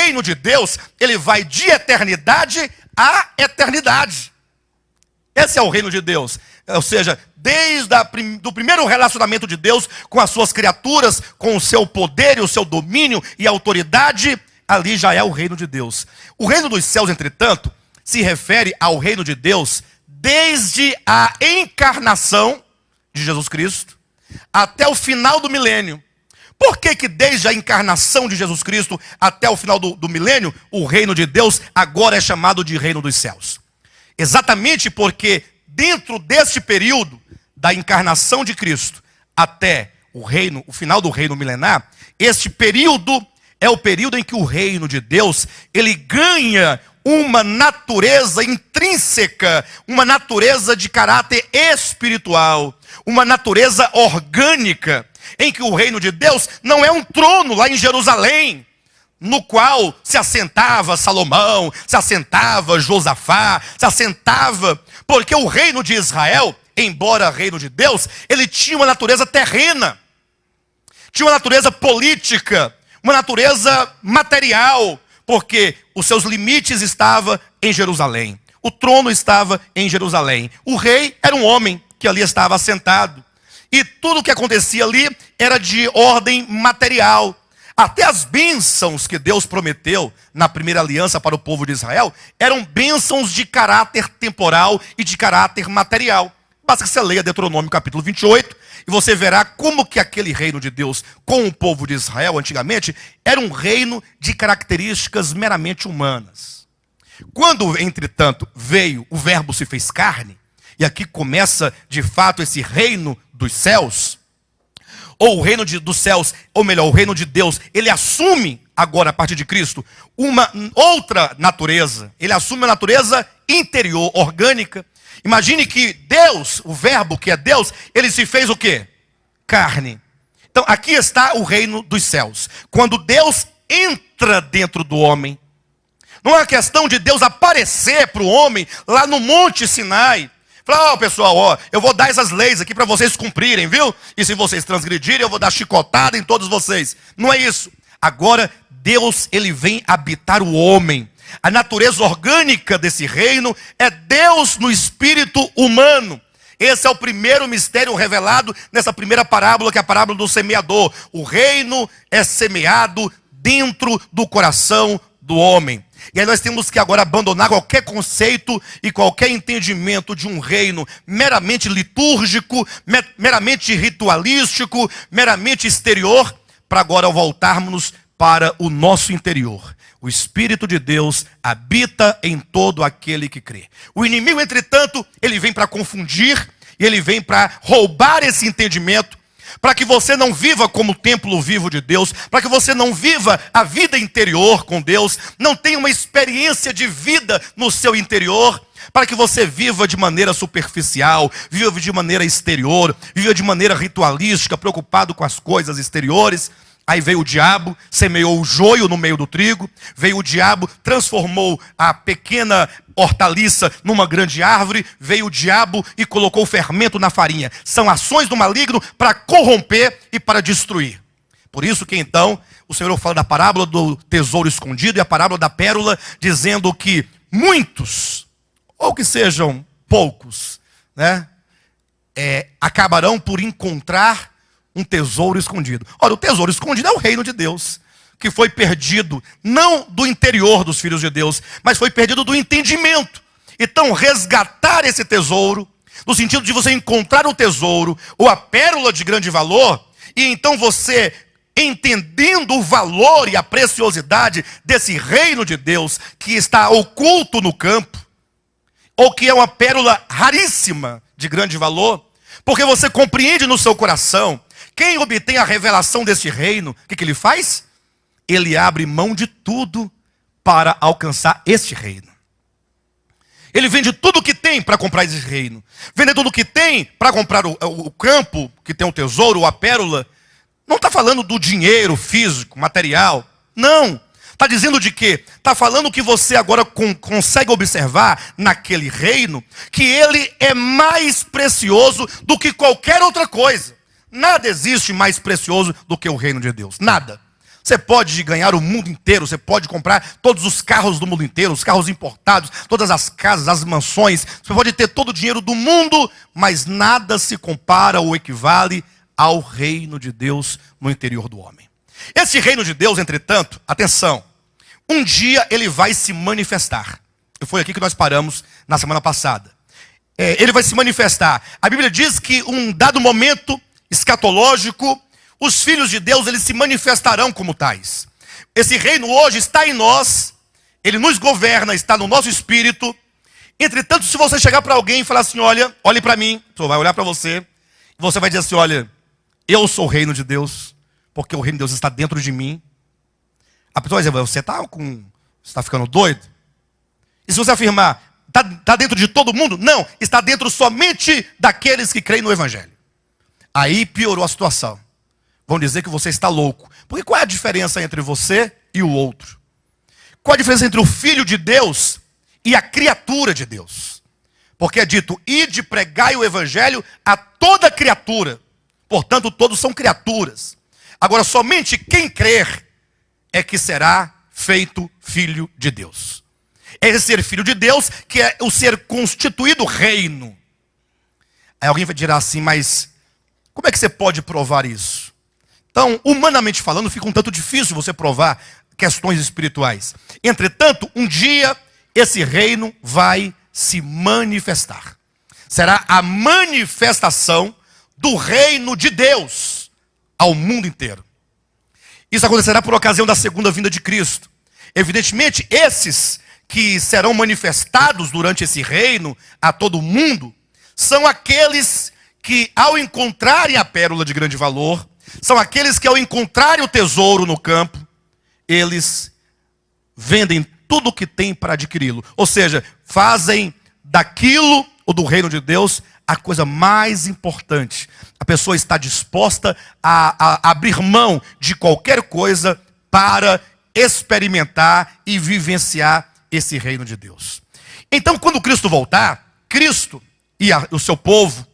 reino de Deus, ele vai de eternidade a eternidade. Esse é o reino de Deus. Ou seja, desde do primeiro relacionamento de Deus com as suas criaturas, com o seu poder e o seu domínio e autoridade, ali já é o reino de Deus. O reino dos céus, entretanto, se refere ao reino de Deus desde a encarnação de Jesus Cristo até o final do milênio. Por que desde a encarnação de Jesus Cristo até o final do milênio, o reino de Deus agora é chamado de reino dos céus? Exatamente porque dentro deste período da encarnação de Cristo até o final do reino milenar, este período é o período em que o reino de Deus, ele ganha uma natureza intrínseca, uma natureza de caráter espiritual, uma natureza orgânica, em que o reino de Deus não é um trono lá em Jerusalém, no qual se assentava Salomão, se assentava Josafá, se assentava, porque o reino de Israel, embora reino de Deus, ele tinha uma natureza terrena, tinha uma natureza política, uma natureza material, porque os seus limites estavam em Jerusalém, o trono estava em Jerusalém, o rei era um homem que ali estava assentado, e tudo o que acontecia ali era de ordem material. Até as bênçãos que Deus prometeu na primeira aliança para o povo de Israel eram bênçãos de caráter temporal e de caráter material. Basta que você leia Deuteronômio capítulo 28 e você verá como que aquele reino de Deus com o povo de Israel antigamente era um reino de características meramente humanas. Quando, entretanto, veio, o verbo se fez carne, e aqui começa de fato esse reino dos céus, ou o reino dos céus, ou melhor, o reino de Deus, ele assume agora a partir de Cristo uma outra natureza. Ele assume uma natureza interior, orgânica. Imagine que Deus, o verbo que é Deus, ele se fez o quê? Carne. Então aqui está o reino dos céus. Quando Deus entra dentro do homem, não é uma questão de Deus aparecer para o homem lá no Monte Sinai. Fala, pessoal, eu vou dar essas leis aqui para vocês cumprirem, viu? E se vocês transgredirem, eu vou dar chicotada em todos vocês. Não é isso. Agora, Deus, ele vem habitar o homem. A natureza orgânica desse reino é Deus no espírito humano. Esse é o primeiro mistério revelado nessa primeira parábola, que é a parábola do semeador. O reino é semeado dentro do coração do homem. E aí nós temos que agora abandonar qualquer conceito e qualquer entendimento de um reino meramente litúrgico, meramente ritualístico, meramente exterior, para agora voltarmos para o nosso interior. O Espírito de Deus habita em todo aquele que crê. O inimigo, entretanto, ele vem para confundir, e ele vem para roubar esse entendimento, para que você não viva como templo vivo de Deus, para que você não viva a vida interior com Deus, não tenha uma experiência de vida no seu interior, para que você viva de maneira superficial, viva de maneira exterior, viva de maneira ritualística, preocupado com as coisas exteriores. Aí veio o diabo, semeou o joio no meio do trigo, veio o diabo, transformou a pequena hortaliça numa grande árvore, veio o diabo e colocou o fermento na farinha. São ações do maligno para corromper e para destruir. Por isso que então o Senhor fala da parábola do tesouro escondido e a parábola da pérola, dizendo que muitos, ou que sejam poucos, né, acabarão por encontrar um tesouro escondido. Ora, o tesouro escondido é o reino de Deus, que foi perdido, não do interior dos filhos de Deus, mas foi perdido do entendimento. Então, resgatar esse tesouro, no sentido de você encontrar o tesouro, ou a pérola de grande valor, e então você, entendendo o valor e a preciosidade desse reino de Deus, que está oculto no campo, ou que é uma pérola raríssima de grande valor, porque você compreende no seu coração. Quem obtém a revelação deste reino, o que ele faz? Ele abre mão de tudo para alcançar este reino. Ele vende tudo o que tem para comprar esse reino. Vende tudo o que tem para comprar o campo, que tem o tesouro, ou a pérola. Não está falando do dinheiro físico, material. Não. Está dizendo de quê? Está falando que você agora consegue observar naquele reino que ele é mais precioso do que qualquer outra coisa. Nada existe mais precioso do que o reino de Deus. Nada. Você pode ganhar o mundo inteiro, você pode comprar todos os carros do mundo inteiro, os carros importados, todas as casas, as mansões, você pode ter todo o dinheiro do mundo, mas nada se compara ou equivale ao reino de Deus no interior do homem. Esse reino de Deus, entretanto, atenção, um dia ele vai se manifestar. E foi aqui que nós paramos na semana passada. Ele vai se manifestar. A Bíblia diz que um dado momento escatológico, os filhos de Deus, eles se manifestarão como tais. Esse reino hoje está em nós, ele nos governa, está no nosso espírito. Entretanto, se você chegar para alguém e falar assim, olha, olhe para mim, a pessoa vai olhar para você, e você vai dizer assim, olha, eu sou o reino de Deus, porque o reino de Deus está dentro de mim. A pessoa vai dizer, você está ficando doido? E se você afirmar, está dentro de todo mundo? Não, está dentro somente daqueles que creem no Evangelho. Aí piorou a situação. Vão dizer que você está louco. Porque qual é a diferença entre você e o outro? Qual a diferença entre o Filho de Deus e a criatura de Deus? Porque é dito, ide pregai o Evangelho a toda criatura. Portanto, todos são criaturas. Agora, somente quem crer é que será feito filho de Deus. Esse ser filho de Deus que é o ser constituído reino. Aí alguém vai dizer assim, mas como é que você pode provar isso? Então, humanamente falando, fica um tanto difícil você provar questões espirituais. Entretanto, um dia, esse reino vai se manifestar. Será a manifestação do reino de Deus ao mundo inteiro. Isso acontecerá por ocasião da segunda vinda de Cristo. Evidentemente, esses que serão manifestados durante esse reino a todo mundo, são aqueles que, ao encontrarem a pérola de grande valor, são aqueles que, ao encontrarem o tesouro no campo, eles vendem tudo o que têm para adquiri-lo. Ou seja, fazem daquilo, ou do reino de Deus, a coisa mais importante. A pessoa está disposta a abrir mão de qualquer coisa para experimentar e vivenciar esse reino de Deus. Então, quando Cristo voltar, Cristo e o seu povo,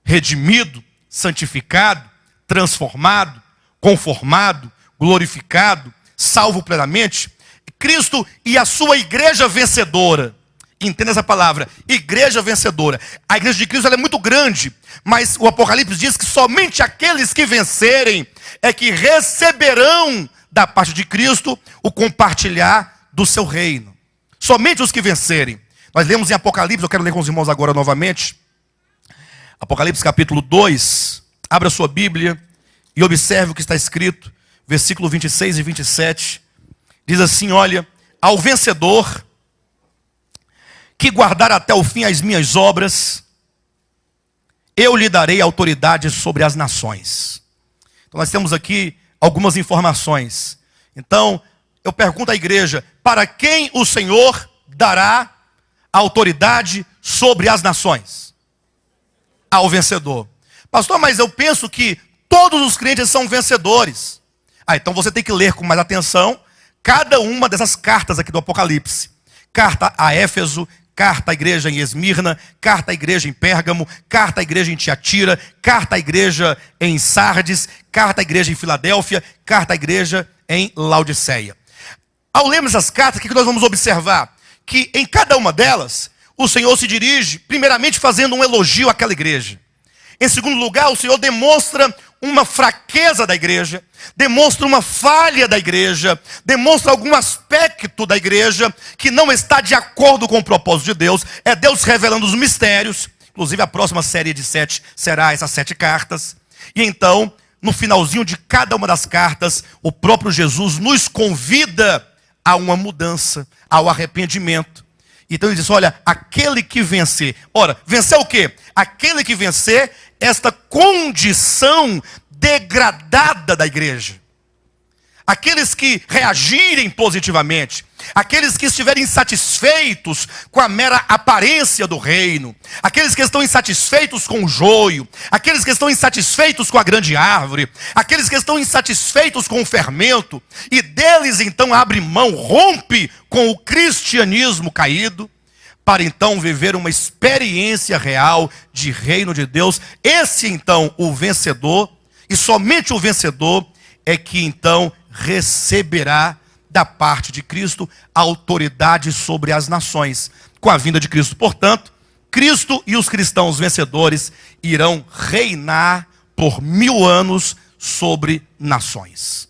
redimido, santificado, transformado, conformado, glorificado, salvo plenamente, Cristo e a sua igreja vencedora. Entenda essa palavra, igreja vencedora. A igreja de Cristo ela é muito grande, mas o Apocalipse diz que somente aqueles que vencerem é que receberão da parte de Cristo o compartilhar do seu reino. Somente os que vencerem. Nós lemos em Apocalipse, eu quero ler com os irmãos agora novamente. Apocalipse capítulo 2. Abra sua Bíblia e observe o que está escrito. Versículo 26 e 27. Diz assim, olha, ao vencedor que guardar até o fim as minhas obras, eu lhe darei autoridade sobre as nações. Então nós temos aqui algumas informações. Então, eu pergunto à igreja, para quem o Senhor dará autoridade sobre as nações? Ao vencedor. Pastor, mas eu penso que todos os crentes são vencedores. Então você tem que ler com mais atenção cada uma dessas cartas aqui do Apocalipse. Carta a Éfeso, carta à igreja em Esmirna, carta à igreja em Pérgamo, carta à igreja em Tiatira, carta à igreja em Sardes, carta à igreja em Filadélfia, carta à igreja em Laodiceia. Ao lermos essas cartas, o que nós vamos observar? Que em cada uma delas, o Senhor se dirige, primeiramente fazendo um elogio àquela igreja. Em segundo lugar, o Senhor demonstra uma fraqueza da igreja, demonstra uma falha da igreja, demonstra algum aspecto da igreja que não está de acordo com o propósito de Deus. É Deus revelando os mistérios. Inclusive a próxima série de 7 será essas 7 cartas. E então, no finalzinho de cada uma das cartas, o próprio Jesus nos convida a uma mudança, ao arrependimento. Então ele diz, olha, aquele que vencer. Ora, vencer o quê? Aquele que vencer esta condição degradada da igreja. Aqueles que reagirem positivamente. Aqueles que estiverem insatisfeitos com a mera aparência do reino. Aqueles que estão insatisfeitos com o joio. Aqueles que estão insatisfeitos com a grande árvore. Aqueles que estão insatisfeitos com o fermento. E deles então abre mão, rompe com o cristianismo caído. Para então viver uma experiência real de reino de Deus. Esse então o vencedor. E somente o vencedor é que então receberá da parte de Cristo autoridade sobre as nações, com a vinda de Cristo. Portanto, Cristo e os cristãos vencedores irão reinar por 1000 anos sobre nações.